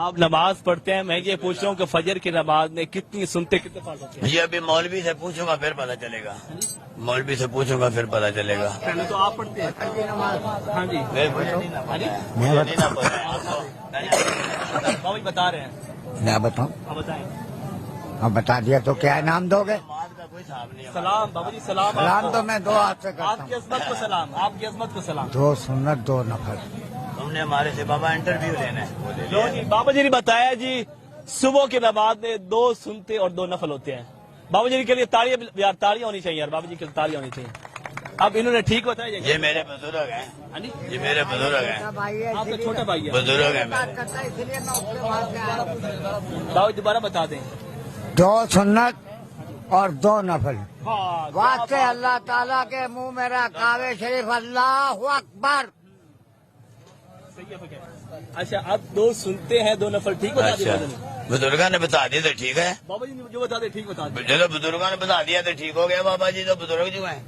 آپ نماز پڑھتے ہیں، میں یہ پوچھ رہا ہوں کہ فجر کی نماز میں کتنی سنتے کتنے پڑھ ہوتے ہیں؟ یہ ابھی مولوی سے پوچھوں گا پھر پتا چلے گا، مولوی سے پوچھوں گا پھر پتا چلے گا۔ پہلے تو آپ پڑھتے ہیں۔ ہاں جی بابا جی بتا رہے ہیں، میں بتاؤں؟ آپ بتائیں۔ اب بتا دیا تو کیا انعام دو گے؟ نماز کا کوئی حساب نہیں ہے۔ سلام بابا جی، سلام سلام تو میں دو ہاتھ سے کرتا آپ کی ہوں۔ عظمت کو سلام، آپ کی عظمت کو سلام۔ دو سنت دو نفل۔ تم نے ہمارے سے بابا انٹرویو لینا ہے، وہ لے لو لیا۔ جی بابا جی نے بتایا جی صبح کی نماز میں 2 سنتے اور 2 نفل ہوتے ہیں۔ بابا جی کے لیے تالیاں یار، تالیاں ہونی چاہیے یار، بابا جی کے لیے تالیاں ہونی چاہیے۔ اب انہوں نے ٹھیک بتایا یہ میرے بزرگ ہیں، ہاں جی، یہ میرے بزرگ ہیں، آپ کا چھوٹا بھائی ہے۔ بزرگ ہیں میرے۔ بابا جی دوبارہ بتا دیں۔ 2 سنت اور 2 نفل۔ ہاں، واسطے اللہ تعالیٰ کے منہ میرا کعبے شریف، اللہ اکبر۔ اچھا اب 2 سنتے ہیں 2 نفل، ٹھیک بتا دیں اچھا بابا جی۔ بزرگوں نے بتا دیا تو ٹھیک ہے، بابا جی نے جو بتا دیں ٹھیک بتا دیں۔ چلو بزرگوں نے بتا دیا تو ٹھیک ہو گیا، بابا جی تو بزرگ جو ہیں۔